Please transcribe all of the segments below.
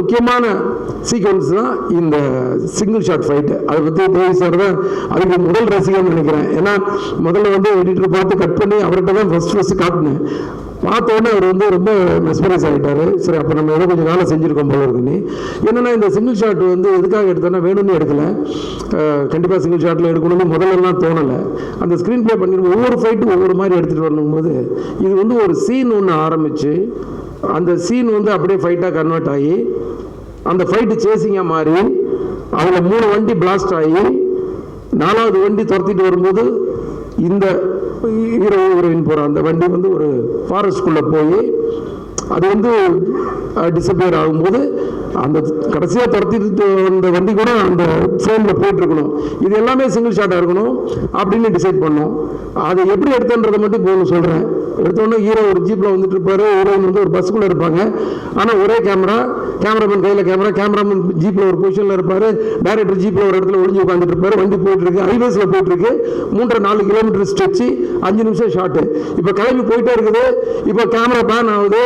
முக்கியமான சீக்வன்ஸ் தான் இந்த சிங்கிள் ஷாட் ஃபைட்டு. அதை பற்றி தேவி சார் தான் அதுக்கு முதல் ரசிகன்னு நினைக்கிறேன். ஏன்னா முதல்ல வந்து எடிட்டர் பார்த்து கட் பண்ணி அவர்கிட்ட தான் ஃபர்ஸ்ட் காட்டினேன். பார்த்தோன்னே அவர் வந்து ரொம்ப மெஸ்மரைஸ் ஆகிட்டார். சரி, அப்போ நம்ம ஏதோ கொஞ்சம் வேலை செஞ்சுருக்கோம் போல இருக்குன்னு. என்னென்னா இந்த சிங்கிள் ஷாட் வந்து எதுக்காக எடுத்தோன்னா வேணும்னு எடுக்கலை, கண்டிப்பாக சிங்கிள் ஷாட்டில் எடுக்கணும்னு முதல்லலாம் தோணலை. அந்த ஸ்க்ரீன் ப்ளே பண்ணி ஒவ்வொரு ஃபைட்டும் ஒவ்வொரு மாதிரி எடுத்துகிட்டு வரணும்போது இது வந்து ஒரு சீன் ஒன்று ஆரம்பித்து அந்த சீன் வந்து அப்படியே ஃபைட்டாக கன்வெர்ட் ஆகி அந்த ஃபைட்டு சேசிங்காக மாறி அதில் 3 வண்டி பிளாஸ்ட் ஆகி 4வது வண்டி துரத்திட்டு வரும்போது இந்த ஹீரோ ஹீரோயின் போகிற அந்த வண்டி வந்து ஒரு ஃபாரஸ்ட்குள்ளே போய் அது வந்து டிஸப்பியர் ஆகும்போது அந்த கடைசியாக துரத்திட்டு அந்த வண்டி கூட அந்த ஃப்ரேமில் போயிட்டுருக்கணும். இது எல்லாமே சிங்கிள் ஷாட்டாக இருக்கணும் அப்படின்னு டிசைட் பண்ணோம். அதை எப்படி எடுத்தன்றதை மட்டும் இப்போ ஒன்று சொல்கிறேன். எடுத்தோன்னே ஹீரோ ஒரு ஜீப்பில் வந்துட்டு இருப்பார், ஹீரோயின் வந்து ஒரு பஸ்ஸுக்குள்ளே இருப்பாங்க. ஆனால் ஒரே கேமராமேன் கையில் கேமராமேன் ஜீப்பில் ஒரு பொசிஷனில் இருப்பார், டைரக்டர் ஜீப்பில் ஒரு இடத்துல ஒளிஞ்சு உட்காந்துட்டு இருப்பார். வண்டி போயிட்டுருக்கு, ஹைவேஸில் போயிட்டுருக்கு, 3.5 கிலோமீட்டர் ஸ்ட்ரெச்சு, 5 நிமிஷம் ஷாட்டு. இப்போ கிளம்பி போயிட்டே இருக்குது. இப்போ கேமரா பேன் ஆகுது,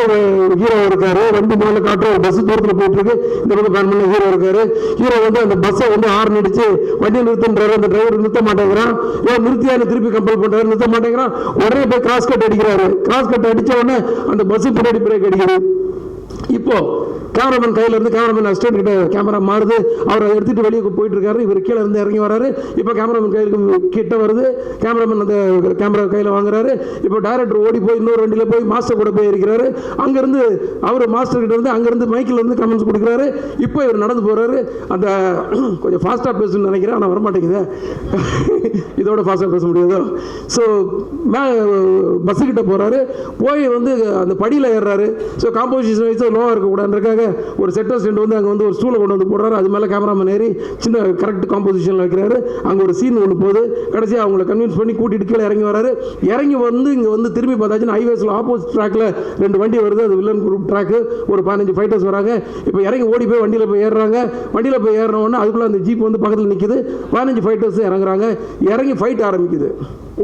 ஹீரோ இருக்காரு, வண்டி மேலே காட்டுற ஒரு பஸ் தூரத்தில் போயிட்டுருக்கு, இந்த பக்கம் பேன் பண்ண ஹீரோ இருக்காரு. ஹீரோ வந்து அந்த பஸ்ஸை வந்து ஹார்ன் அடிச்சு வண்டியை நிறுத்துன்றாரு. அந்த டிரைவர் நிறுத்த மாட்டேங்கிறான். ஏன் நிறுத்தியான்னு திருப்பி கம்பல் பண்ணுறாரு, நிறுத்த மாட்டேங்கிறான். உடனே போய் கிராஸ் கட் அடிக்கிறாரு. கிராஸ் கட் அடிச்ச உடனே அந்த பஸ் பின்னாடி பிரேக் அடிக்கிறது. இப்போ கேமராமேன் கையில இருந்து கேமராமேன் அசிஸ்டன்ட் கிட்ட கேமரா மாறுது. அவர் அதை எடுத்துட்டு வெளியே போயிட்டு இருக்காரு. இவர் கீழே இருந்து இறங்கி வராரு. இப்போ கேமராமேன் கையில கிட்ட வருது. கேமராமேன் அந்த கேமரா கையில் வாங்குறாரு. இப்போ டைரக்டர் ஓடி போய் இன்னொரு வண்டியில் போய் மாஸ்டர் கூட போய் இருக்கிறாரு. அங்கேருந்து அவர் மாஸ்டர் கிட்ட இருந்து அங்கேருந்து மைக்கில் இருந்து கமெண்ட்ஸ் கொடுக்குறாரு. இப்போ இவர் நடந்து போறாரு. அந்த கொஞ்சம் ஃபாஸ்ட்டாக பேசணும்னு நினைக்கிறேன், ஆனால் வரமாட்டேங்குது. இதோட ஃபாஸ்ட்டாக பேச முடியாதோ. ஸோ பஸ்ஸுக்கிட்ட போறாரு. போய் வந்து அந்த படியில் ஏறுறாரு. ஸோ காம்போசிஷன் வைஸ் லோவாக இருக்கக்கூடாதுன்றக்காக ஒரு செட்டர் ஸ்டெண்ட் வந்து அங்கே வந்து ஒரு ஸ்டூலை கொண்டு வந்து போடுறாரு. அது மேலே கேமராமேன் ஏறி சின்ன கரெக்ட் காம்போசிஷனில் வைக்கிறாரு. அங்கே ஒரு சீன் ஒன்று போகுது. கடைசியாக அவங்கள கன்வின்ஸ் பண்ணி கூட்டிட்டு கீழே இறங்கி வராரு. இறங்கி வந்து இங்கே வந்து திரும்பி பார்த்தாச்சுன்னா ஹைவேஸில் ஆப்போசிட் ட்ராக்கில் 2 வண்டி வருது. அது வில்லன் குரூப் ட்ராக்கு. ஒரு 15 ஃபைட்டர்ஸ் வராங்க. இப்போ இறங்கி ஓடி போய் வண்டியில் போய் ஏறுறாங்க. வண்டியில் போய் ஏறினோடனே அதுக்குள்ளே அந்த ஜீப் வந்து பக்கத்தில் நிற்கிது. 15 ஃபைட்டர்ஸ் இறங்குறாங்க. இறங்கி ஃபைட் ஆரம்பிக்குது.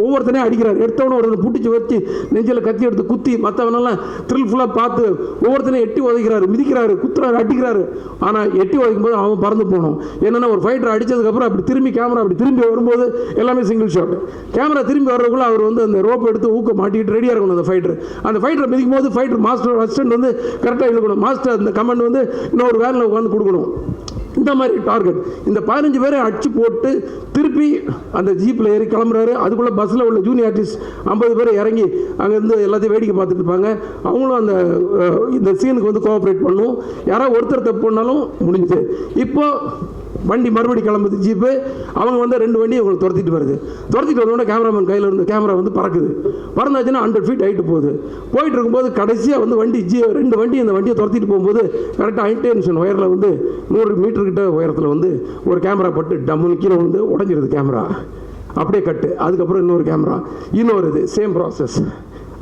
ஒவ்வொருத்தனையும் அடிக்கிறார். எடுத்தவன ஒரு பிடிச்சி வச்சு நெஞ்சில் கத்தி எடுத்து குத்தி மற்றவனெல்லாம் த்ரில்ஃபுல்லாக பார்த்து ஒவ்வொருத்தனையும் எட்டி உதைக்கிறாரு, மிதிக்கிறாரு, குத்துறாரு, அடிக்கிறாரு. ஆனால் எட்டி உதைக்கும் போது அவன் பறந்து போகணும். என்னென்னா ஒரு ஃபைட்டர் அடித்ததுக்கப்புறம் அப்படி திரும்பி கேமரா அப்படி திரும்பி வரும்போது எல்லாமே சிங்கிள் ஷாட். கேமரா திரும்பி வர்றதுக்குள்ள அவர் வந்து அந்த ரோப்பை எடுத்து ஊக்க மாட்டிக்கிட்டு ரெடியாக இருக்கணும். அந்த ஃபைட்டரை மிதிக்கும் போது ஃபைட்டர் மாஸ்டர் அசிஸ்டன்ட் வந்து கரெக்டாக இழுக்கணும். மாஸ்டர் அந்த கமெண்ட் வந்து இன்னொரு வேனில் உட்காந்து கொடுக்கணும். இந்த மாதிரி டார்கெட். இந்த 15 பேரை அடிச்சு போட்டு திருப்பி அந்த ஜீப்பில் ஏறி கிளம்புறாரு. அதுக்குள்ளே பஸ்ஸில் உள்ள ஜூனியர் ஆர்டிஸ்ட் 50 பேர் இறங்கி அங்கேருந்து எல்லாத்தையும் வேடிக்கை பார்த்துட்டு இருப்பாங்க. அவங்களும் அந்த இந்த சீனுக்கு வந்து கோஆப்ரேட் பண்ணும். யாராவது ஒருத்தர் தப்பு பண்ணாலும் முடிஞ்சுது. இப்போ வண்டி மறுபடி கிளம்புது ஜீப்பு. அவங்க வந்து 2 வண்டி அவங்களை துரத்திட்டு வருது. துரத்திட்டு வந்தோடனே கேமராமேன் கையில் இருந்து கேமரா வந்து பறக்குது. பறந்தாச்சுன்னா 100 ஃபீட் ஹைட்டு போயிட்டு இருக்கும்போது கடைசியாக வந்து வண்டி 2 வண்டி இந்த வண்டியை துரத்திட்டு போகும்போது கரெக்டாக ஹைடென்ஷன் ஒயரில் வந்து 100 மீட்டர்கிட்ட உயரத்தில் வந்து ஒரு கேமரா பட்டு டம்முன்னு கீழே வந்து உடஞ்சிருது கேமரா. அப்படியே கட்டு. அதுக்கப்புறம் இன்னொரு கேமரா, இன்னொரு இது சேம் ப்ராசஸ்.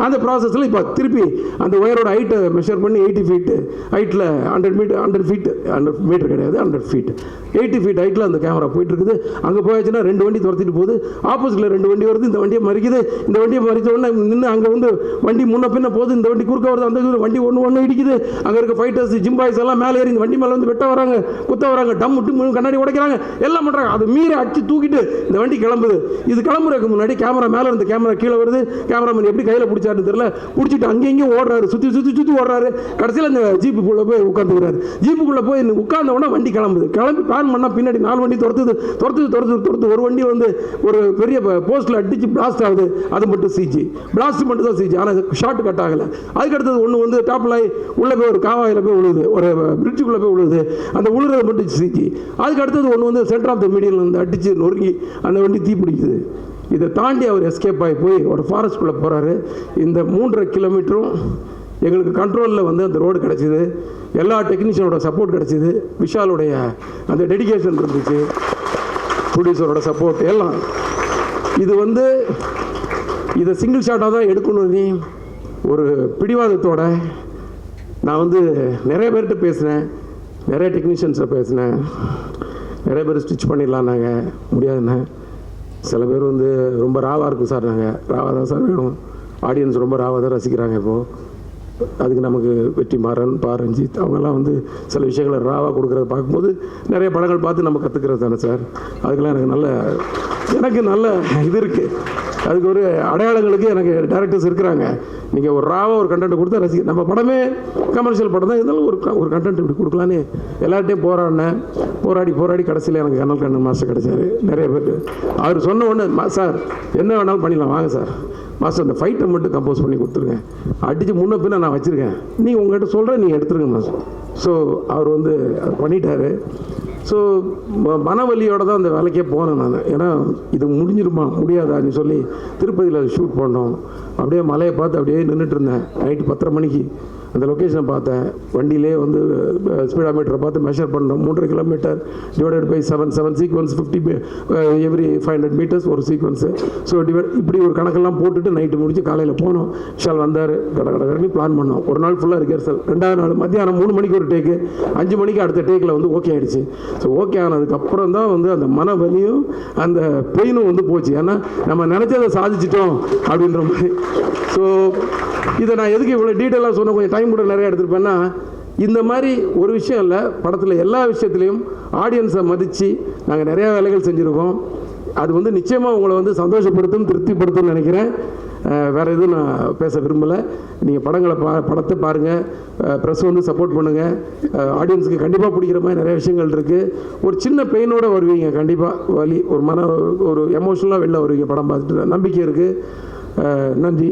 அந்த ப்ராசஸில் இப்போ திருப்பி அந்த ஒயரோட ஹைட்டை மெஷர் பண்ணி 80 ஃபீட்டு ஹைட்டில் 100 மீட்டர் கிடையாது 100 ஃபீட் 80 ஃபீட் ஹைட்டில் அந்த கேமரா போயிட்டு இருக்குது. அங்கே போயாச்சுன்னா 2 வண்டி துரத்திட்டு போகுது. ஆப்போசிட்டில் 2 வண்டி வருது. இந்த வண்டியை மறிக்குது. இந்த வண்டியை மறித்த உடனே நின்று அங்கே வந்து வண்டி முன்ன பின்ன போகுது. இந்த வண்டி குறுக்க வருது. அந்த வண்டி ஒன்று இடிக்குது. அங்கே இருக்க ஃபைட்டர்ஸ் ஜிம்பாய்ஸ் எல்லாம் மேலே ஏறி இந்த வண்டி மேலே வந்து வெட்ட வராங்க, குத்த வராங்க, டம் விட்டு கண்ணாடி உடைக்கிறாங்க, எல்லாம் பண்ணுறாங்க. அது மீறி அடிச்சு தூக்கிட்டு இந்த வண்டி கிளம்புது. இது கிளம்புறதுக்கு முன்னாடி கேமரா மேலே இருந்து கேமரா கீழே வருது. கேமராமேன் எப்படி கையில் பிடிச்சாருன்னு தெரியல, பிடிச்சிட்டு அங்கேயும் ஓடுறாரு, சுற்றி ஓடுறாரு. கடைசியில் இந்த ஜீப்புக்குள்ளே போய் உட்காந்துக்கிறாரு. ஜீப்புக்குள்ளே போய் உட்கார்ந்த உடனே வண்டி கிளம்பி பிளான் பண்ணால் பின்னாடி 4 வண்டி துரத்துது. ஒரு வண்டி வந்து ஒரு பெரிய போஸ்ட்டில் அடிச்சு பிளாஸ்ட் ஆகுது. அது மட்டும் சிஜி, பிளாஸ்ட் மட்டும் தான் சிஜி. ஆனால் ஷார்ட் கட் ஆகலை. அதுக்கடுத்தது ஒன்று வந்து டாப்பில் உள்ளே போய் ஒரு காவாயில் போய் விழுது, ஒரு பிரிட்ஜுக்குள்ளே போய் விழுது. அந்த விழுறது மட்டும் சிஜி. அதுக்கு அடுத்தது ஒன்று வந்து சென்டர் ஆஃப் த மீடியில் வந்து அடிச்சு நொறுங்கி அந்த வண்டி தீ பிடிக்குது. இதை தாண்டி அவர் எஸ்கேப் ஆகி போய் ஒரு ஃபாரஸ்ட்குள்ளே போகிறாரு. இந்த 3.5 கிலோமீட்டரும் எங்களுக்கு கண்ட்ரோலில் வந்து அந்த ரோடு கிடச்சிது. எல்லா டெக்னீஷியனோட சப்போர்ட் கிடச்சிது. விஷாலுடைய அந்த டெடிகேஷன் இருந்துச்சு, ப்ரொடியூசரோட சப்போர்ட் எல்லாம். இது வந்து இதை சிங்கிள் ஷாட்டாக தான் எடுக்கணும்னு ஒரு பிடிவாதத்தோட நான் வந்து நிறைய பேர்கிட்ட பேசினேன், நிறைய டெக்னீஷியன்ஸை பேசினேன். நிறைய பேர் ஸ்டிச் பண்ணிடலாம் நாங்கள் முடியாதுண்ணே. சில பேர் வந்து ரொம்ப ராவாக இருக்கும் சார், நாங்கள் ராவாக தான் சார் வேணும், ஆடியன்ஸ் ரொம்ப ராவாக தான் ரசிக்கிறாங்க இப்போது அதுக்கு நமக்கு வெற்றிமாறன், பா ரஞ்சித் அவங்கெல்லாம் வந்து சில விஷயங்களை ராவாக கொடுக்குறத பார்க்கும்போது நிறைய படங்கள் பார்த்து நம்ம கற்றுக்கிறது தானே சார். அதுக்கெல்லாம் எனக்கு நல்ல இது இருக்குது. அதுக்கு ஒரு அடையாளங்களுக்கு எனக்கு டைரக்டர்ஸ் இருக்கிறாங்க. நீங்கள் ஒரு ராவாக ஒரு கண்டென்ட் கொடுத்தா ரசிக்க, நம்ம படமே கமர்ஷியல் படம் தான் இருந்தாலும் ஒரு கண்டென்ட் இப்படி கொடுக்கலான்னு எல்லார்ட்டையும் போராடி கடைசியில் எனக்கு கண்ணல் கண்ணன் மாஸ்டர் கிடைச்சாரு. நிறைய பேர் அவர் சொன்ன உடனே சார் என்ன வேணாலும் பண்ணிடலாம் வாங்க சார் மாஸ்டர், அந்த ஃபைட்டை மட்டும் கம்போஸ் பண்ணி கொடுத்துருங்க, அடித்து முன்ன பின்ன நான் வச்சுருக்கேன், நீ உங்கள்கிட்ட சொல்கிறேன் நீங்கள் எடுத்துருங்க மாஸ்டர். ஸோ அவர் வந்து அது பண்ணிட்டார். ஸோ மனவலியோடு தான் அந்த வேலைக்கே போனேன் நான். ஏன்னா இது முடிஞ்சிருமா முடியாதான்னு சொல்லி திருப்பதியில் ஷூட் பண்ணோம். அப்படியே மலையை பார்த்து அப்படியே நின்றுட்டு இருந்தேன். நைட்டு 10:30 மணிக்கு அந்த லொக்கேஷனை பார்த்தேன். வண்டியிலே வந்து ஸ்பீடாமீட்டரை பார்த்து மெஷர் பண்ணோம். 3.5 kilometre divided by 7 sequence 50 every 500 metres ஒரு சீக்வன்ஸு. ஸோ இப்படி ஒரு கணக்கெல்லாம் போட்டுட்டு நைட்டு முடிச்சு காலையில் போனோம். விஷால் வந்தார், கடற்கரை பிளான் பண்ணோம். ஒரு நாள் ஃபுல்லாக ரிஹர்சல். 2வது நாள் மத்தியானம் 3 மணிக்கு ஒரு டேக்கு, 5 மணிக்கு அடுத்த டேக்கில் வந்து ஓகே ஆகிடுச்சு. ஸோ ஓகே ஆனதுக்கப்புறம் தான் வந்து அந்த மன வலியும் அந்த பெயினும் வந்து போச்சு. ஏன்னா நம்ம நினச்சதை சாதிச்சிட்டோம் அப்படின்ற மாதிரி. ஸோ இதை நான் எதுக்கு இவ்வளோ டீட்டெயிலாக சொன்ன, கொஞ்சம் டைம் கூட நிறையா எடுத்துருப்பேன்னா, இந்த மாதிரி ஒரு விஷயம் இல்லை, படத்தில் எல்லா விஷயத்துலையும் ஆடியன்ஸை மதித்து நாங்கள் நிறையா வேலைகள் செஞ்சுருக்கோம். அது வந்து நிச்சயமாக உங்களை வந்து சந்தோஷப்படுத்தும், திருப்திப்படுத்தும் நினைக்கிறேன். வேறு எதுவும் நான் பேச விரும்பலை. நீங்கள் படத்தை பாருங்கள், ப்ரெஸ் வந்து சப்போர்ட் பண்ணுங்கள். ஆடியன்ஸுக்கு கண்டிப்பாக பிடிக்கிற மாதிரி நிறைய விஷயங்கள் இருக்குது. ஒரு சின்ன பெயினோடு வருவீங்க, கண்டிப்பாக வலி, ஒரு எமோஷனலாக வெளில வருவீங்க படம் பார்த்துட்டு. நம்பிக்கை இருக்குது. நன்றி.